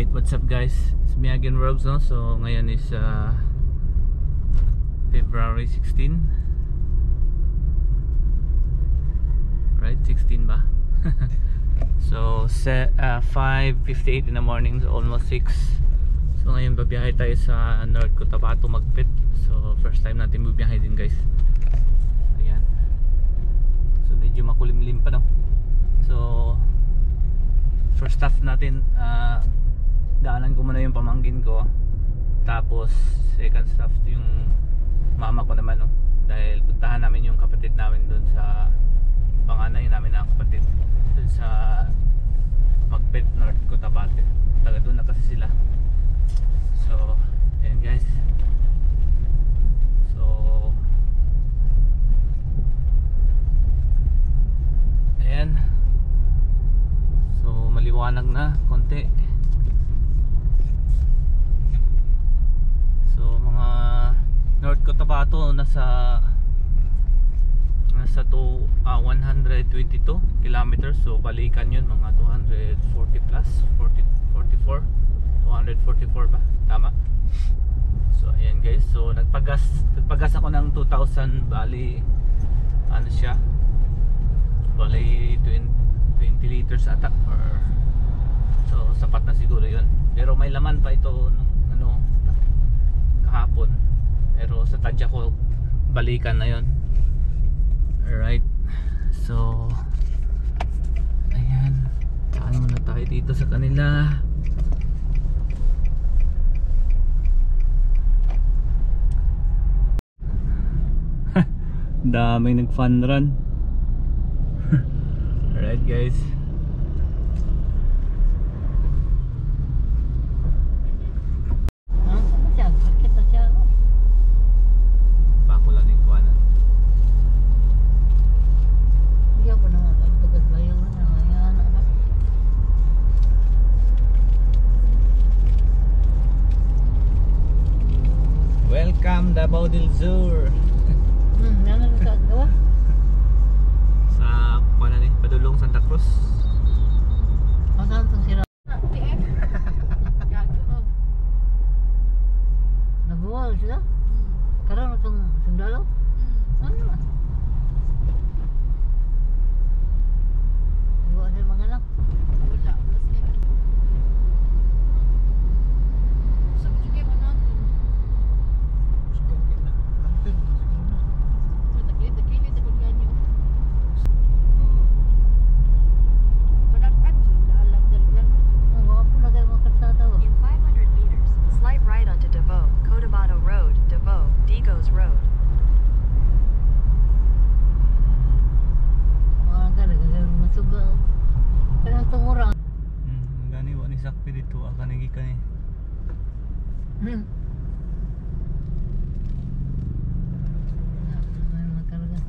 Alright, what's up guys? It's me again, Rogues, no? So ngayon is February 16. Right, 16 ba? So 5:58 in the morning, so almost 6. So ngayon babiyahe tayo sa North Cotabato, Magpet. So first time natin babiyahe din guys. Ayan. So medyo makulimlim pa, no? So first stop natin, daanan ko muna yung pamangkin ko. Tapos second stop yung mama ko naman, no? Dahil puntahan namin yung kapatid namin doon sa panganay namin na kapatid doon sa Magpet, North Cotabato. Taga doon na kasi sila. So ayan guys. So ayan. So maliwanag na konti. So mga North Cotabato nasa 122 kilometers. So balikan yun mga 240 plus 44 244 ba? Tama. So ayan guys. So nagpagas ako ng 2,000. Bali ano siya, bali 20 liters ata, or so sapat na siguro yun. Pero may laman pa ito nung ano kahapon, pero sa tadya ko balikan na yun. Alright, so ayan, taan muna tayo dito sa kanila. Daming nag-fun run. Alright guys. Bako lang yung kuwanan. Welcome Davao del Sur. Sa kuwanan ni Padulong, Santa Cruz. Nabuwal sila? Karang itong sundalo? Ano? Nabuwal sila mga lang? Wala. Sabi juga mo natin. Takili sa kung ganyo. Panakan siya, nahalag na rin. Oo, ako lagay mo karsada. In 500 meters, slight right onto Davao, Cotabato Road, Davao, Digos Road. Mga galagay mo masugaw. Kaya itong urang. Gani wa ni sakpi dito akanigi ka ni. Makarga.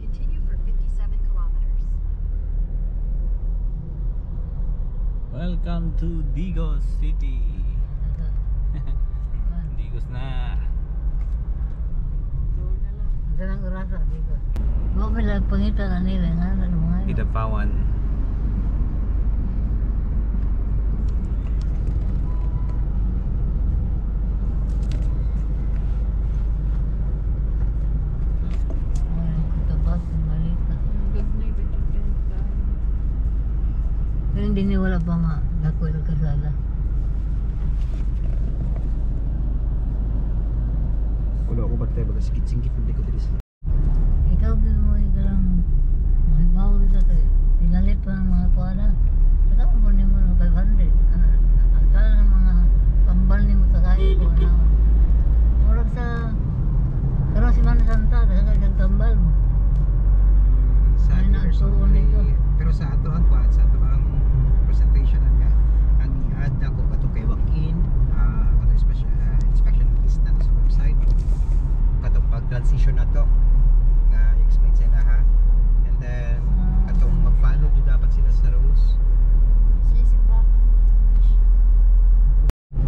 Continue for 57 kilometers. Welcome to Digos City. Digos na. Ito lang urasa dito. Mga pala pangita na nila nga na mga Kidapawan. Kutapas, malita. Pero hindi niya wala pa nga dako yung kasala. Kulo ako batay baga sikit-singkit hindi ko diri. Ikaw din mo ikarang mahibaw dito tayo. Pinalit pa ng mga kuwala. Saka mo ni mo ng 500. Ang kala ng mga pambal ni mo tagay ko. Murag sa karang si Mana Santa. Saka isang tambal mo. Sa Ay, nagsuon nito. pero sa ato ang kuan, sa ato ang presentation nga ang i-add ako ato kay walk-in, ato inspection list na to sa website. Katong pag-transition na to nga i-explain sa ina ha. And then katong mag-follow jud dapat sila sa rules.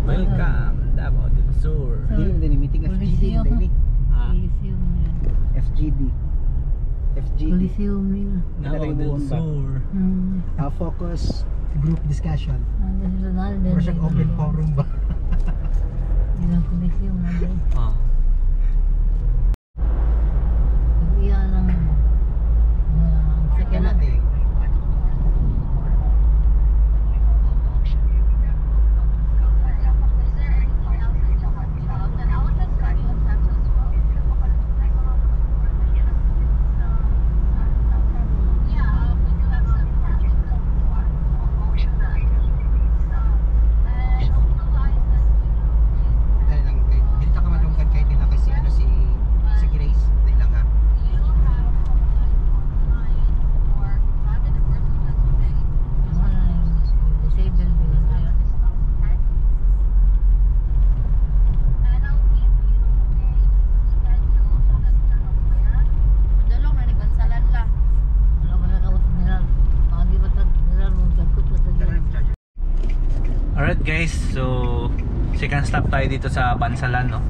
Welcome Davao del Sur. So, Dili mo din meeting FGD Coliseum. din Ah, Coliseum yan. FGD. FGD. Coliseum nila. Davao del Buon ba? Sur. Focus group discussion. Ang sila na Or siya open forum ba? Ilang Coliseum na din. Ah. Iyan ang Kaya second natin. Dahil lang, dito ka malungkad kahit nila kasi ano si Grace. Dahil lang ha. Disable din sila. Madulong na ni Gonzalan la. Wala ko na kawas nila. Pagi ba tag nila mong dagkot ba tag Tara, charger. Alright guys, so second stop tayo dito sa Bansalan, no?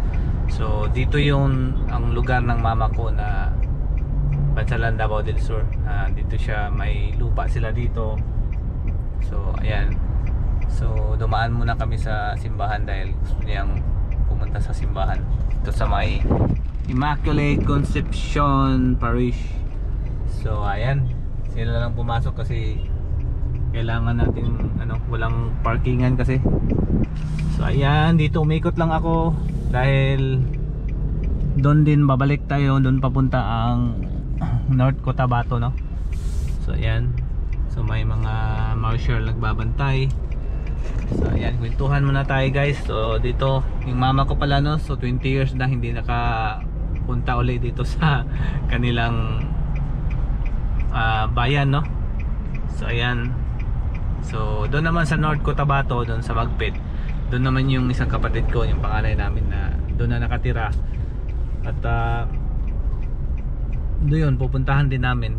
So dito yung ang lugar ng mama ko na Bansalan, Davao del Sur. Dito siya, may lupa sila dito. So ayan. So dumaan muna kami sa simbahan dahil gusto niyang pumunta sa simbahan. Ito sa may Immaculate Conception Parish. So ayan, sila lang pumasok kasi kailangan natin walang parkingan kasi. So ayan, dito umikot lang ako dahil doon din babalik tayo, doon papunta ang North Cotabato, no? So ayan, so may mga marshal nagbabantay. So ayan, kwentuhan muna tayo guys. So dito yung mama ko pala, no? So 20 years na hindi nakapunta ulit dito sa kanilang bayan, no? So ayan. So doon naman sa North Cotabato, doon sa Magpet, doon naman yung isang kapatid ko, yung panganay namin na doon na nakatira. At doon pupuntahan din namin.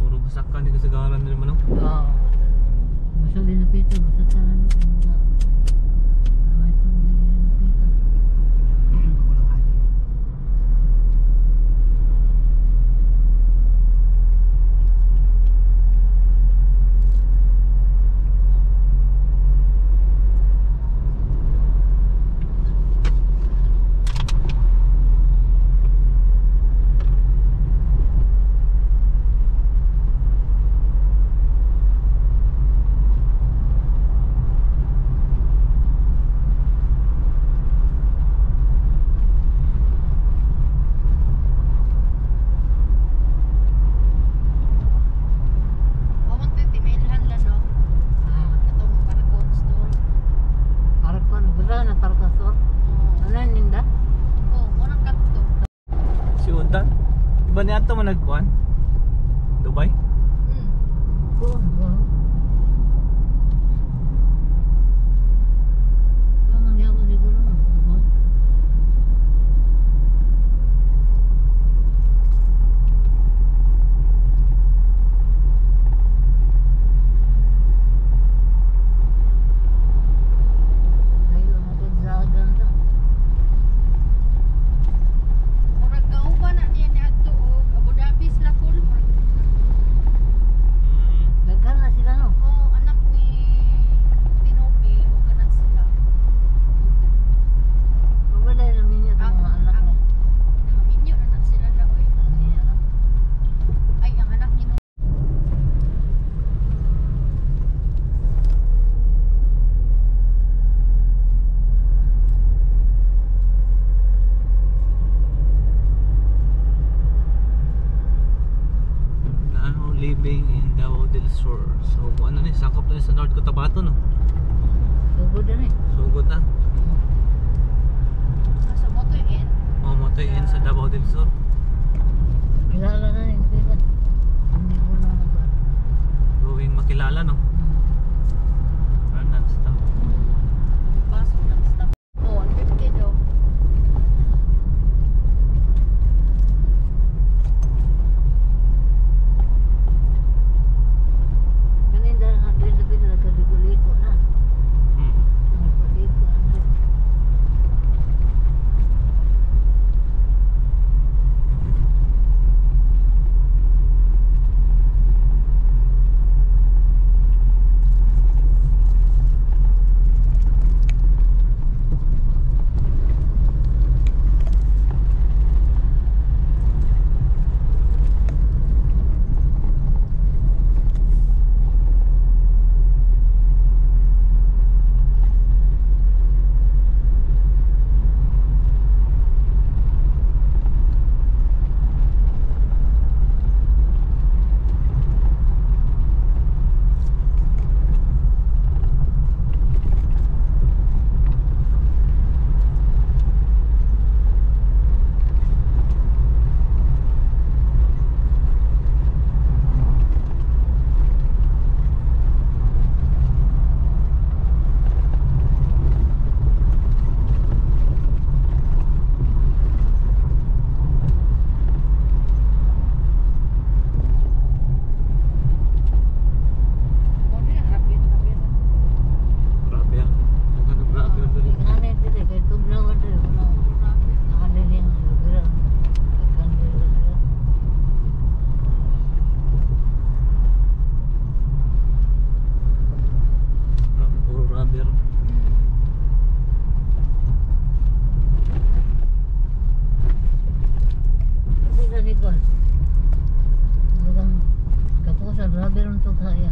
Puro basakan dito sa gawaran nila, no? Oo. Basta dinapito, basta tanan nila. May tubig dinapito. Walang ani. Wawang to timilhan la no. Katong Paragon store. Parang pa, wala na parang kasor. Ano yung ninda? Oh, mo nang kapto. Si Untan, iba niya ito mo nagkuhan? Dubai? Oo. Mamangya ko siguro. Diba? Ayaw mo ito dragon ta. Murag kauban na niya ni adto og Abu Dhabi sila full. Daghan na sila no. Oh, anak ni Tinopi o kana sila. Wala na minyo itong mga anak niya. Nangaminyo na sila na oy. Ang niya lang. Ay ang anak ni Living in Davao del Sur. So ano ni, sakop na sa North Cotabato, no? Sugod na eh. So good na. sa moto in. Motoy in sa Davao del Sur. Kilala na yung pila. Hindi ko na nagba. Going makilala, no? Non-stop. Pasok ng stop. Oh, 150 daw. Grabe rin ito kaya.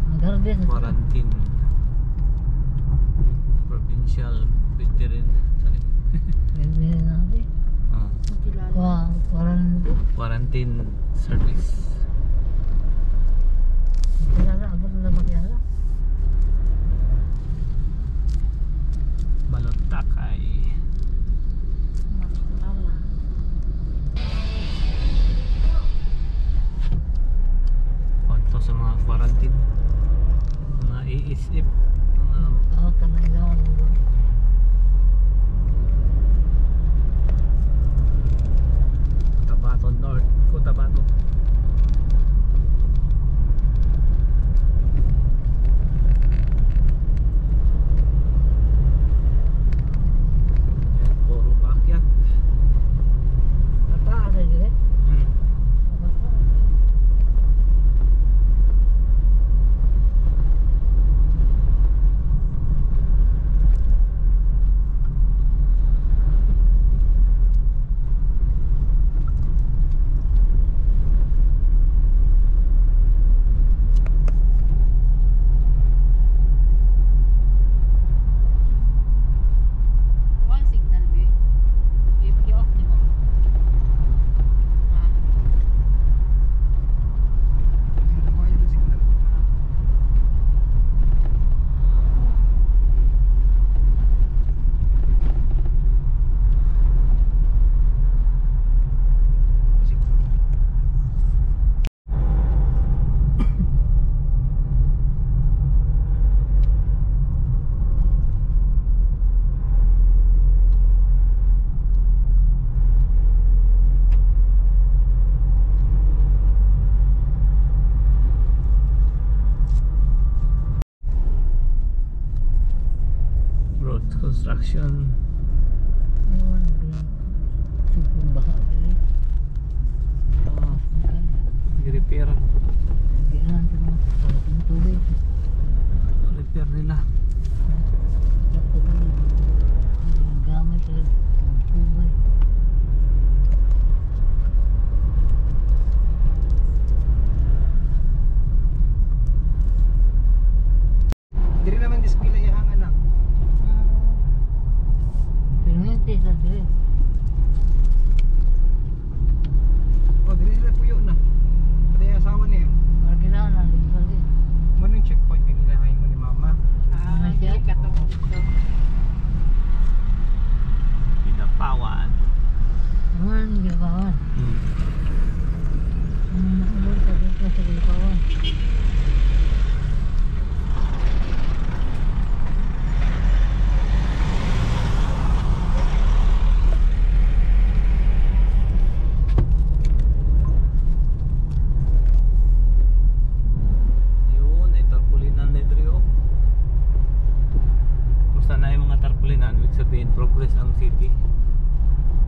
Nag-harvest na sila. Quarantine. Provincial veteran. Sorry. Pwede na nabi. Ah, Kilala. quarantine service. Kilala, abot na makilala. Balontakay. Makilala. Konto sa mga quarantine. Mga ASF. Mga Ako ka na ilaw mo doon. Cotabato North. Cotabato. Yan, puro paakyat. Pataas na dyan. Hmm. One signal be. I-off ni mo. Ha? Hindi mo yung signal. Signal. Road construction. Ewan, sukong baka dyan. Ah, i-repair. Ginahan sa mga kalating tubig. Repair nila. Dapat ko yung gamit sa tubig. Diri naman display yang anak. Permite sa dyan. Oh, diri na puyo na. Pati yung asawa niya. Para kailangan na balik. Ano yung checkpoint yung ginahain mo ni mama? Ah, hindi ka to. Pinapawan. Naman, gilapawan. Hmm. Nakulog sa dito sa gilapawan. Yun, ay tarpulinan na Drio. Kung saan na yung mga tarpulinan, ibig sabihin progress ang city.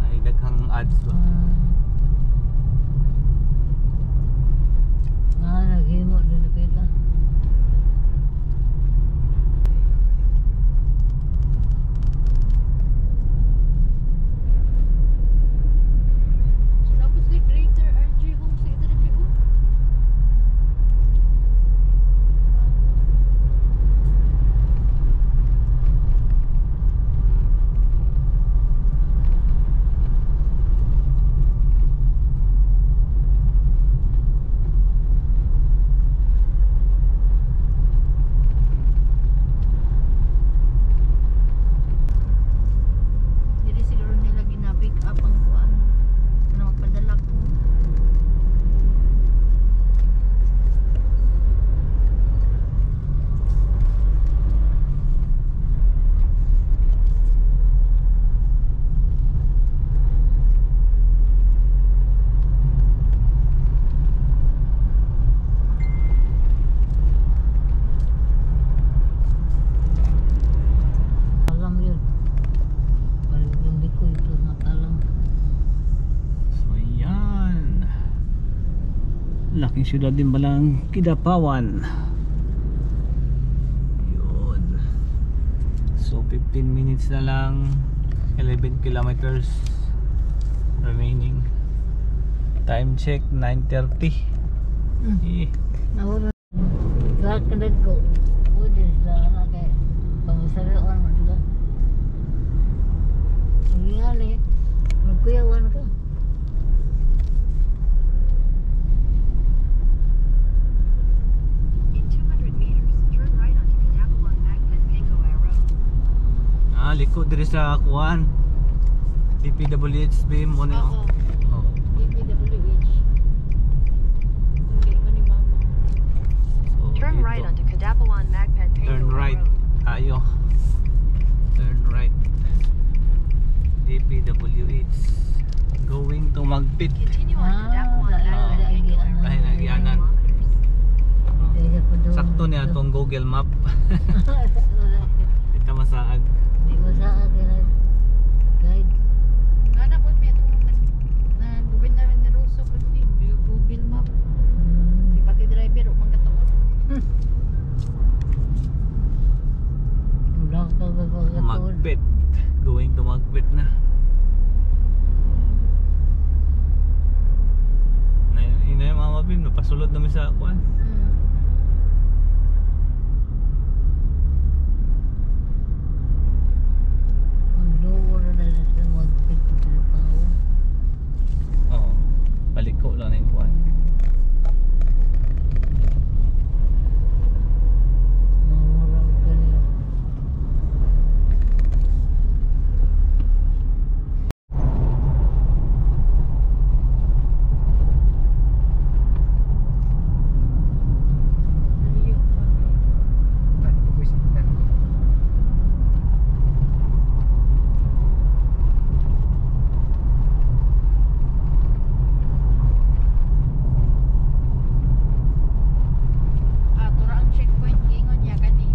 Ay daghang ads ba? Naghimo din na pita. Tapos like Greater RJ Home sa ito rin po. Hindi siguro nila gina-pick up ang kuan. Ano magpadala ko. Alam yun. Balik yung liko ito natalang. So yan. Laking syudad din balang Kidapawan. Yun. So 15 minutes na lang. 11 kilometers remaining. Time check 9:30. Eh, Nawala. Lahat ka ko. Pwede sa anak kay pamusariwan mo sila. Hindi nga ni. Magkuyawan ka. In 200 meters, turn right onto Cadapawan Magnet Pangoa Road. liko diri sa kuan. DPWH beam mo na. Oo. Oh. DPWH. Okay, ni mama. So, Turn dito. right onto Cadapawan Magnet Turn Pangoa right. Road. Ayo. Turn right. DPWH. Going to Magpit. Continue on Cadapawan Ah, Magnet lahi Pangoa na Road. gianan. Dahil ko doon. Sakto niya atong Google Map. Kita masaag. Di ko sa akin. Guide. Ngana po may itong nag-gubin na rin ni Russo po yung Google Map. Di pati driver o magkataon. Ulang ka ba pagkatuon? Magpit. Going to Magpit na. Inay mga mabim, napasulod namin sa kuan. Ang lower na dahil sa magpit ko sila pao. Oo. Paliko lang na yung kuan. Mawala ka niya. Tan ko boys, tan ko. Tura ang checkpoint ingon niya kani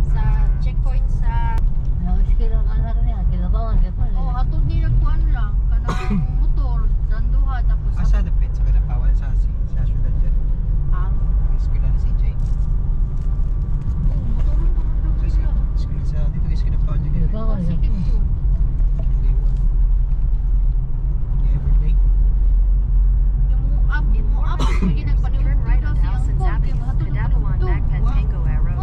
sa checkpoint sa Nakaskil ang anak niya. Kinabawan ka pa. atod ni nagkuan lang kanang motor danduha tapos Asa dapit sa Kadapawan sa syudad dyan. ang Ang eskwela ni CJ. motoron ko nang Sa sila. eskwela sa dito is Kadapawan dyan. Kinabawan ka Sige pa. yun. Everyday. Yung mo up lagi nagpaniwag Turn right daw onto siyang Alson's phone kay Avenue, mahatod ang Cadapawan paniwag. Magnet Pangoa Road.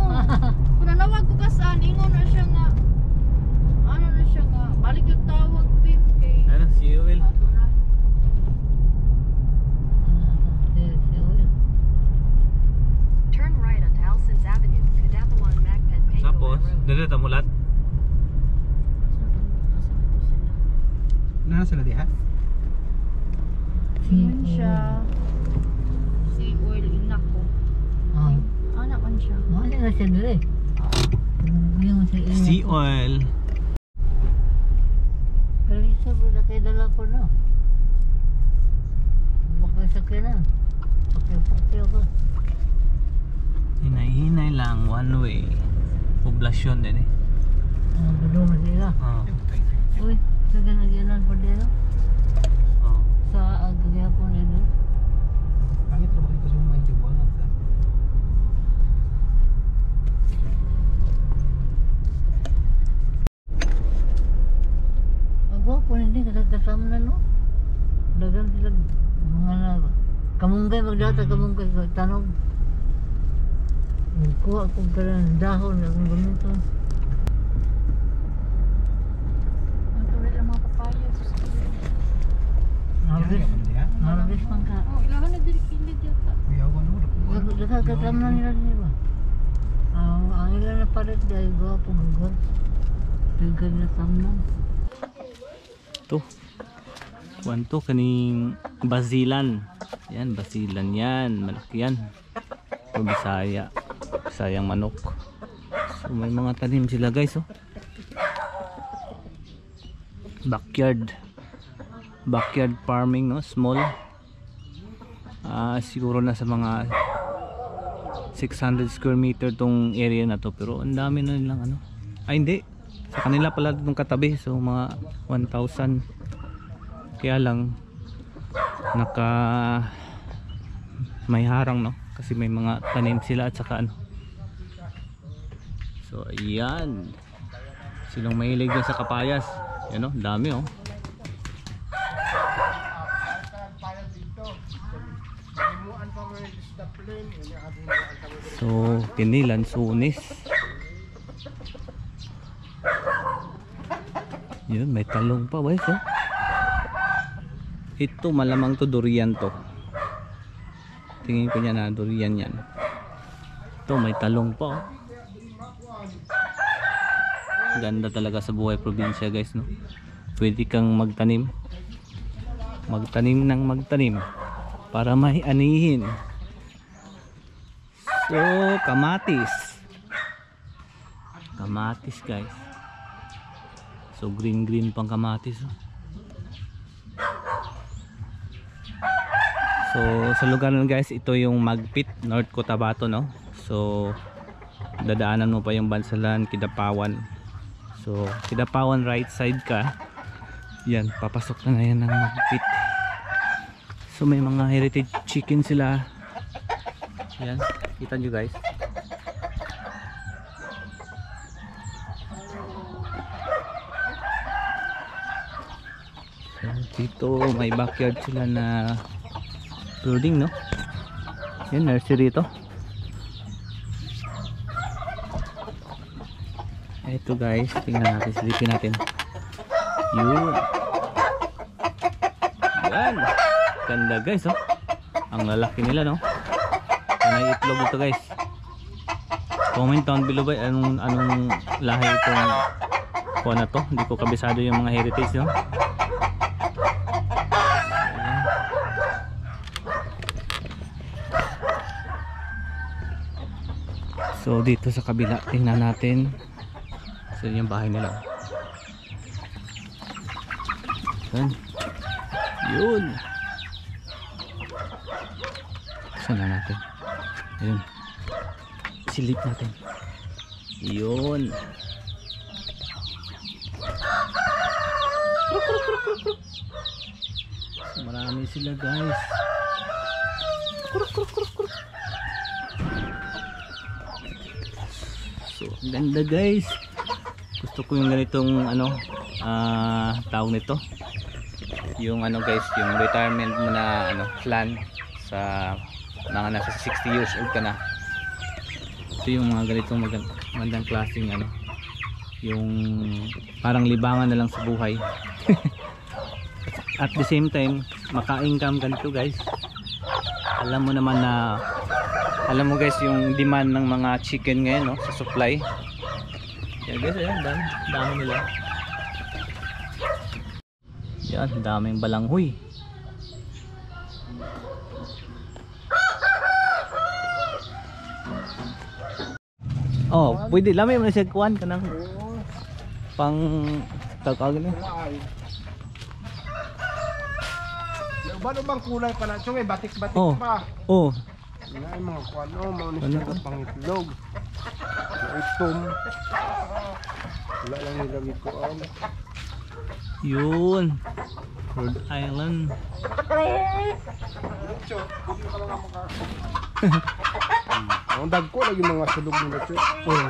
Kung nanawag ko ka saan, ingon na siya nga ano na siya nga balik yung tawag Pim kay Ano, si Will. ato na. Turn right onto Alson's Avenue, Cadapawan Magnet Pangoa Tapos, Road. dito tamulat. Nana sila diha? Ingon siya si oil inak ko. Ah, Anak man siya. wala na siya dali. Yung si Ina Sea ko. oil. Kalisa po na kayo dala ko na. Baka sakay na. Pakyo ko. Hinay-hinay lang, one way. Poblasyon din eh. Budong na sila. Oo. Uy, saga na ginan po din. Oo. Sa agya po nila. Pangit ra ba ito sa mga ijubuan at Agwa po hindi kasama na no. Dagan sila mga na kamunggay magdata kamunggay tanog. Kuha ko kalang dahon akong ganito. Ang tuloy lang mga papaya sa school. Harvest. diha. Harvest man ka. Oh, ilahan na diri kilid yata. Kuyawan mo. Kasama na nila diba? Ang ilan na palit dahil gawa po gagawin. Tigil na tamnan. Ito. Kuwan to, kaning basilan. Yan, basilan yan. Malaki yan. O Bisaya. Bisayang manok. So may mga tanim sila guys oh. Backyard farming no, small. Siguro na sa mga 600 square meter tong area na to, pero ang dami na nilang ano. Ay hindi. Sa kanila pala itong katabi, so mga 1,000. Kaya lang may harang no, kasi may mga tanim sila at saka ano. So ayan, sinong mahilig dyan sa kapayas, yan o, dami oh. So kini lansunis. Yun, may talong pa guys oh. Ito malamang to durian to. Tingin ko niya na durian yan. Ito may talong pa oh. Ganda talaga sa buhay probinsya guys no. Pwede kang magtanim ng magtanim para may anihin. So kamatis guys. So green pang kamatis oh. So sa lugar na guys, ito yung Magpit, North Cotabato no. So dadaanan mo pa yung Bansalan, Kidapawan. So Kidapawan right side ka. Yan, papasok na yan ng Magpit. So may mga heritage chicken sila. Yan, kita nyo guys. So, dito may backyard sila na building no. Yan, nursery ito. Ito guys, tingnan natin, silipin natin. Yun. Yan. Ganda guys oh. Ang lalaki nila no. Anay itlog ito guys. Comment down below ba anong lahi itong kuha na to. Hindi ko kabisado yung mga heritage no. So dito sa kabila tingnan natin. So yung bahay nila. Yan. Yun. Saan na natin? Ayun. Silip natin. Yun. So, marami sila guys. So ganda guys. Gusto ko yung ganitong tawag nito. Yung guys, yung retirement mo na plan sa mga nasa 60 years old ka na. Ito yung mga ganitong magandang klaseng yung parang libangan na lang sa buhay. At the same time maka-income ganito guys. Alam mo guys yung demand ng mga chicken ngayon no, sa supply. Yan guys, ayan, dami nila. Yan, daming balanghoy. Oh, pwede lamay mo na siya kuhan ka ng pang tagkagin eh. Ano bang kulay pala? Tsong batik-batik Oh. pa. Oh. Ay mga kuwan, mga nisya pangitlog. Itom. Wala lang nilagay ko Yun. Rhode Island. Ang dagko lagi mga sulog nila Cho. Oh.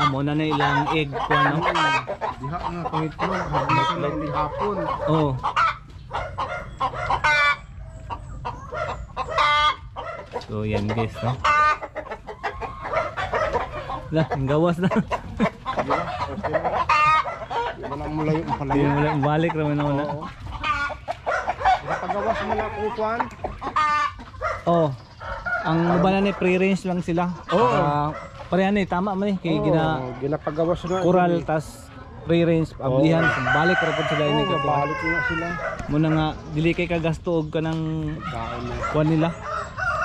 Muna na ilang egg ko Diha nga pangitlog, habang sila ni hapon. Oh. So yan guys no. Lah, ang gawas na. Wala mula yung Hindi palaya. mo lang balik naman na wala. Pagawas mo na kung kuwan. Oh. Ang banan ni pre-range lang sila. Oo. Parehan eh, tama man eh. Kaya ginapagawas na. coral tas pre-range pablihan. Balik ra pud sila ini ka. Balik na sila. Muna nga dili kay kagasto og kanang Kain na. kuan nila.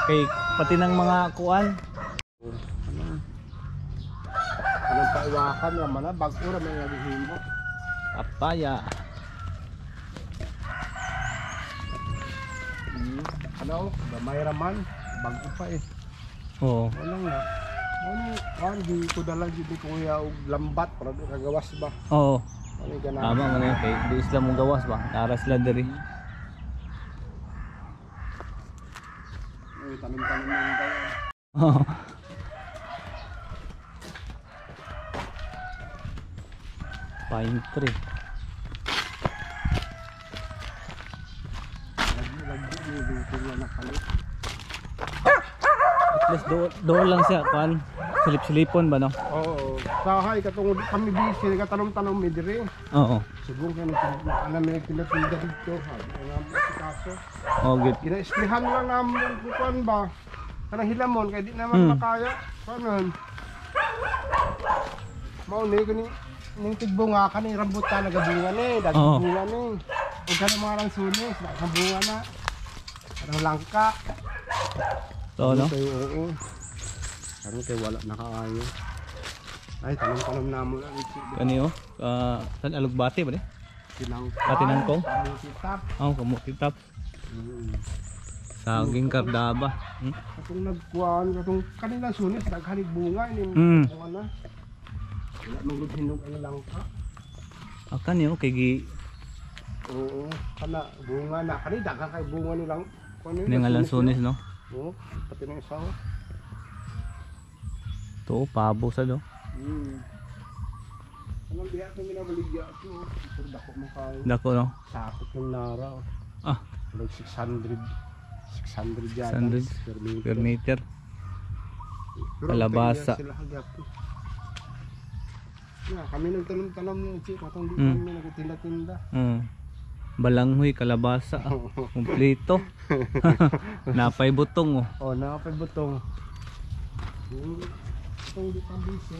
Kay pati ng mga kuan. Anong paiwakan naman na, bago na may nagihimo. Apaya. Ano, gamay raman, bago pa eh. Oo. Ano nga, di ko dala di ko kuya og lambat para di kagawas ba. Oo. Ano ka na? Tama man yun. Kay di sila mong gawas ba? Tara sila diri. Uy, tanim-tanim na yung tayo. Oo. Pine tree. Lagi yung luto niya na kalit. at least doon lang siya kuan. Silip-silipon ba no? Oo. Sahay katong kami busy katanom-tanom mi dire. Oo. Subong kan alam mi tinda dito. Nga kaso. Oh, good. Gina-esplihan lang namon kuan ba. Kanang hilamon kay di naman makaya. Kanon. Mao ni kani ning tigbunga kani rambutan nagabunga ni, Oo. bunga ni. Ug kanang mga lansunis, nakabunga na. Kanang langka. So no? Oo. Karon kay wala nakaayo. Ay tanong-tanong namo na ito. Kani oh. San alugbati ba ni? Tinang. Tinangkong? Titap. Oh, kamutitap. Saging kardaba. Katong nagkuan, katong kanila sunis daghanig bunga ini. Ano na? Wala mong hinog ang langka. Akan yo kay gi Oo, kana bunga na kani daghan kay bunga nilang kuno ning lansunis no. Oo, pati ng isaw. To pabo sa do. Anong biya itong minabaligya ito? Ito dako mo kayo. Dako no. Sakot ng nara. Ah, Like 600 yata 600 per meter. Pero Kalabasa. sila hagyapo. Kami nagtanong-tanong ng chik, matang di kami nagtinda-tinda. Balanghoy, kalabasa, kumpleto. Napay butong oh. Oh, nakapay butong. Itong di pambisi.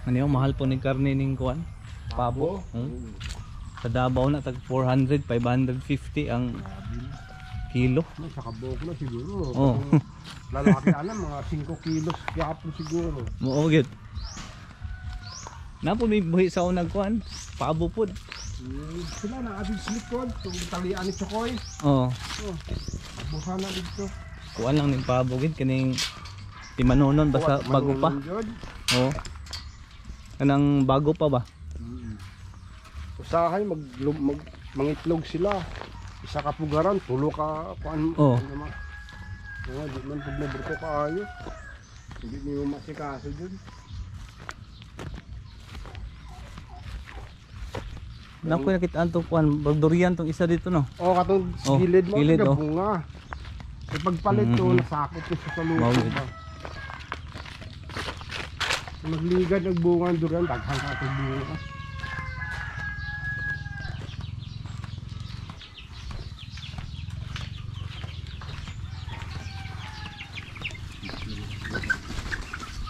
Ano yung mahal po ni karne ning kuan? Pabo. Sa Davao na tag 400, 550 ang kilo. May sakabok na siguro. Oh. Lalaki alam, mga 5 kilos yapo siguro. Muogit. Napo may buhi sa unang kuan, pabo pud. Sila na abis likod, itong talian ni Chokoy. Oh, Buha na dito. kuan lang ning pabo gid kaning timanonon basta bago pa. Oh. Kanang bago pa ba? Usahay mangitlog sila. Isa ka pugaran, tulo ka kuan. Oh. Di man pud maburto kaayo. Hindi niyo masikaso jud. Napo nakita to kuan, bagdurian tong isa dito no. Oh, katong Oh, gilid mo gilid, gilid, oh. bunga. E pagpalit to nasakop ko sa saludo. Mawid. Magligad ng bunga durian, daghang ka itong bunga.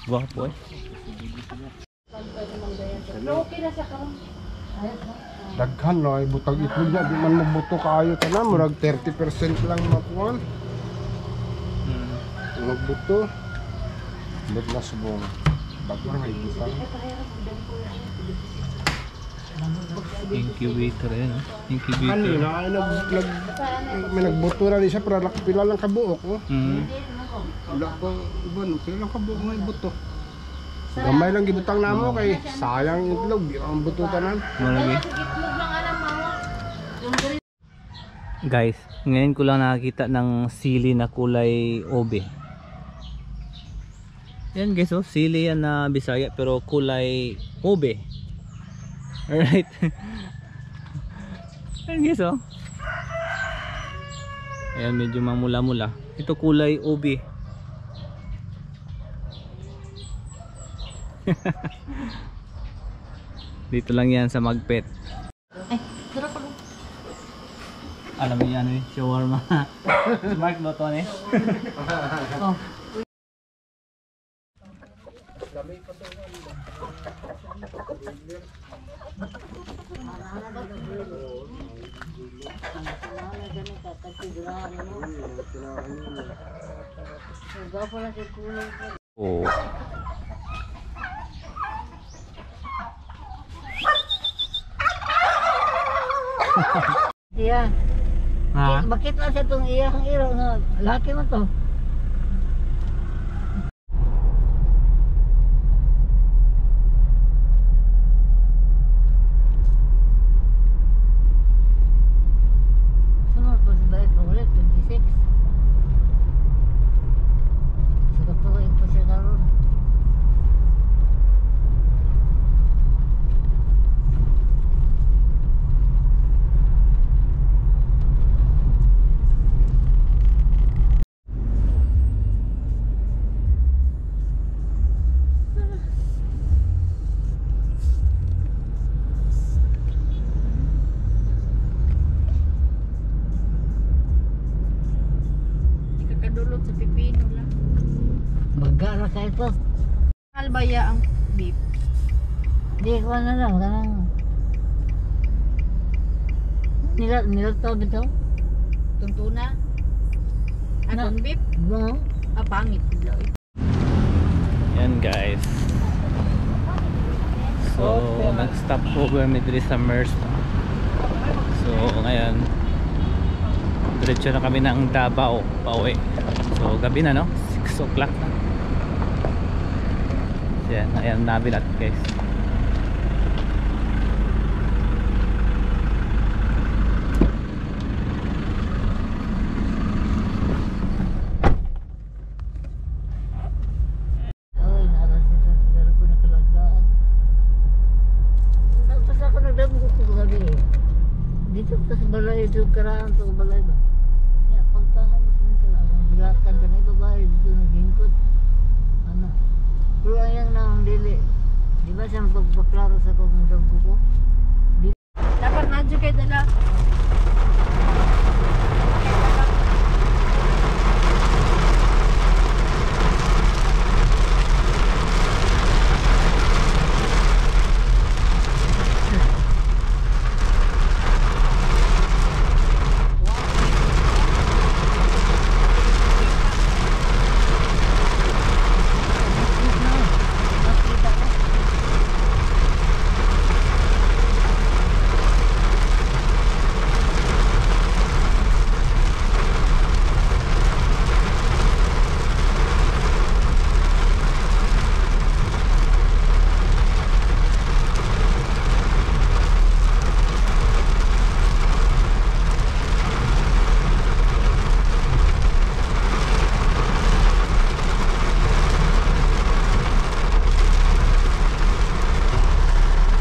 Gwapo eh. Daghan no, ay butag itlog niya, di man magbuto kaayo tanan, murag 30% lang makuha. Magbuto. But na subong. Bagong may butang. Incubator eh no. Incubator. Kanina ay may nagbuto na rin siya para pila lang kabuok. Oh. Wala pa uban, pila lang kabuok may buto. Gamay lang gibutang namo kay sayang itlog, di ang buto tanan. Malagi. Guys, ngayon ko lang nakakita ng sili na kulay obe. Yan guys, oh, sili yan na Bisaya pero kulay obe. Alright. Yan guys, oh. Ayan, medyo mamula-mula. Ito kulay obe. Dito lang yan sa Magpet. Alam mo yan eh, shawarma. Smart ba ito eh? Oh. Oh. Iya. Ha? Bakit na sa itong iyang iro na laki mo to? Sunod po sa bayad pa ulit, 26. Sige po kayo po siya karoon. dulot sa pipino lang. Magkara ka ito. Albaya ang beef. Di ko na lang. Kanang... Nilataw bito? Tuntuna. Akong beef. Ba? Pangit. Yan guys. So, nag-stop over mi diri sa Merce. So, ngayon diretso na kami ng Davao pauwi. So, gabi na no? 6 o'clock na. So, yan. Ayan, nabilat guys. Ay, nakasita siguro ko nakalagaan. Tapos ako nagdamgo ko gabi eh. Dito sa balay, ito karaan sa balay ba? Kaya pagtangan mo sa minsan, ang bilatan ka na babae, dito naglingkod. Ano? Pero ayang na ang dili. Di ba siya magpaklaro sa kong damgo ko? Dapat nadyo kayo dala.